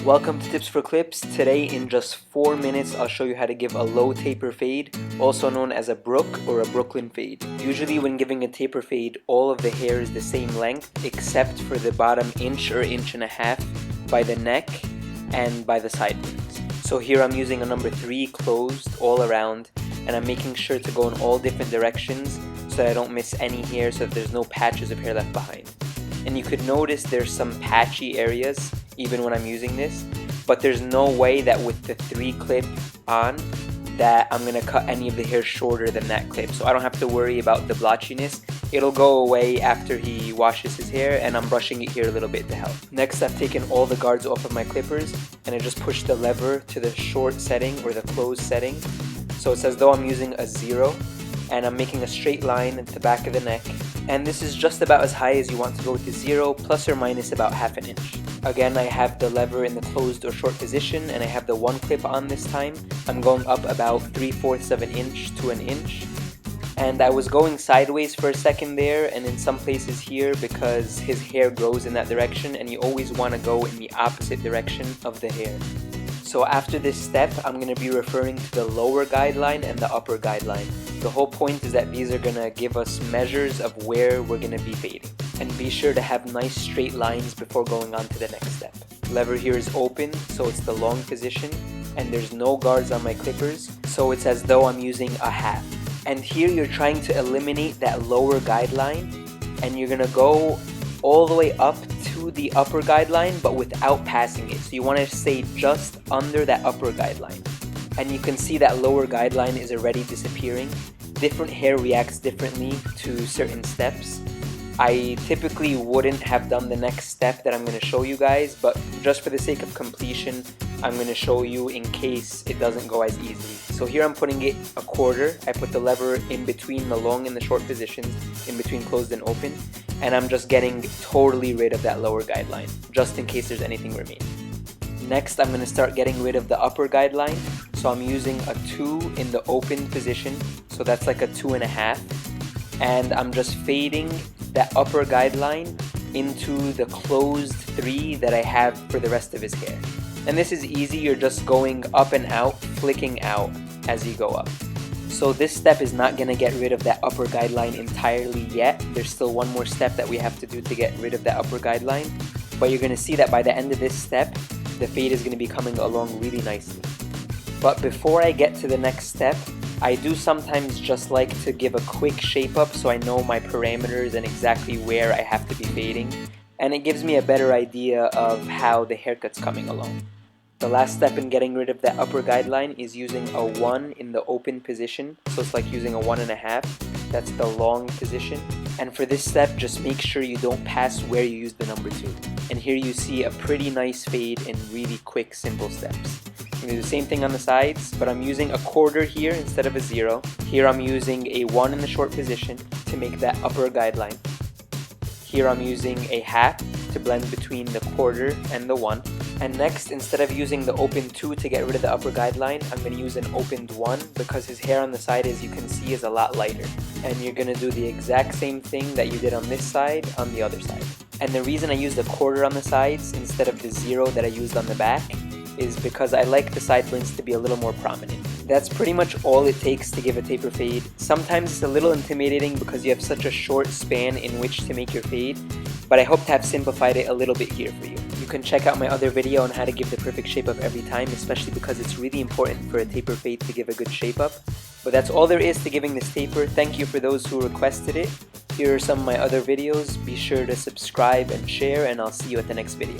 Welcome to Tips for Clips. Today in just 4 minutes I'll show you how to give a low taper fade, also known as a Brook or a Brooklyn fade. Usually when giving a taper fade, all of the hair is the same length except for the bottom inch or inch and a half by the neck and by the sideburns. So here I'm using a number 3 closed all around, and I'm making sure to go in all different directions so that I don't miss any hair, so that there's no patches of hair left behind. And you could notice there's some patchy areas even when I'm using this, but there's no way that with the 3 clip on that I'm gonna cut any of the hair shorter than that clip, so I don't have to worry about the blotchiness. It'll go away after he washes his hair, and I'm brushing it here a little bit to help. Next, I've taken all the guards off of my clippers and I just push the lever to the short setting or the closed setting, so it's as though I'm using a 0, and I'm making a straight line at the back of the neck, and this is just about as high as you want to go with the 0, plus or minus about half an inch. Again, I have the lever in the closed or short position, and I have the 1 clip on this time. I'm going up about 3/4 of an inch to an inch, and I was going sideways for a second there and in some places here because his hair grows in that direction, and you always want to go in the opposite direction of the hair. So after this step, I'm going to be referring to the lower guideline and the upper guideline. The whole point is that these are going to give us measures of where we're going to be fading. And be sure to have nice straight lines before going on to the next step. Lever here is open, so it's the long position, and there's no guards on my clippers, so it's as though I'm using a half. And here you're trying to eliminate that lower guideline, and you're going to go all the way up to the upper guideline but without passing it. So you want to stay just under that upper guideline. And you can see that lower guideline is already disappearing. Different hair reacts differently to certain steps. I typically wouldn't have done the next step that I'm going to show you guys, but just for the sake of completion, I'm going to show you in case it doesn't go as easily. So here I'm putting it a quarter. I put the lever in between the long and the short positions, in between closed and open, and I'm just getting totally rid of that lower guideline, just in case there's anything remaining. Next, I'm going to start getting rid of the upper guideline. So I'm using a 2 in the open position, so that's like a 2.5, and I'm just fading that upper guideline into the closed 3 that I have for the rest of his hair. And this is easy, you're just going up and out, flicking out as you go up. So this step is not going to get rid of that upper guideline entirely yet. There's still one more step that we have to do to get rid of that upper guideline, but you're going to see that by the end of this step, the fade is going to be coming along really nicely. But before I get to the next step, I do sometimes just like to give a quick shape up so I know my parameters and exactly where I have to be fading, and it gives me a better idea of how the haircut's coming along. The last step in getting rid of that upper guideline is using a 1 in the open position, so it's like using a 1.5, that's the long position. And for this step, just make sure you don't pass where you used the number 2. And here you see a pretty nice fade in really quick, simple steps. I'm going to do the same thing on the sides, but I'm using a quarter here instead of a 0. Here I'm using a 1 in the short position to make that upper guideline. Here I'm using a half to blend between the quarter and the 1. And next, instead of using the open 2 to get rid of the upper guideline, I'm going to use an opened 1 because his hair on the side, as you can see, is a lot lighter. And you're going to do the exact same thing that you did on this side on the other side. And the reason I used a quarter on the sides instead of the 0 that I used on the back is because I like the sideburns to be a little more prominent. That's pretty much all it takes to give a taper fade. Sometimes it's a little intimidating because you have such a short span in which to make your fade, but I hope to have simplified it a little bit here for you. You can check out my other video on how to give the perfect shape up every time, especially because it's really important for a taper fade to give a good shape up. But that's all there is to giving this taper. Thank you for those who requested it. Here are some of my other videos. Be sure to subscribe and share, and I'll see you at the next video.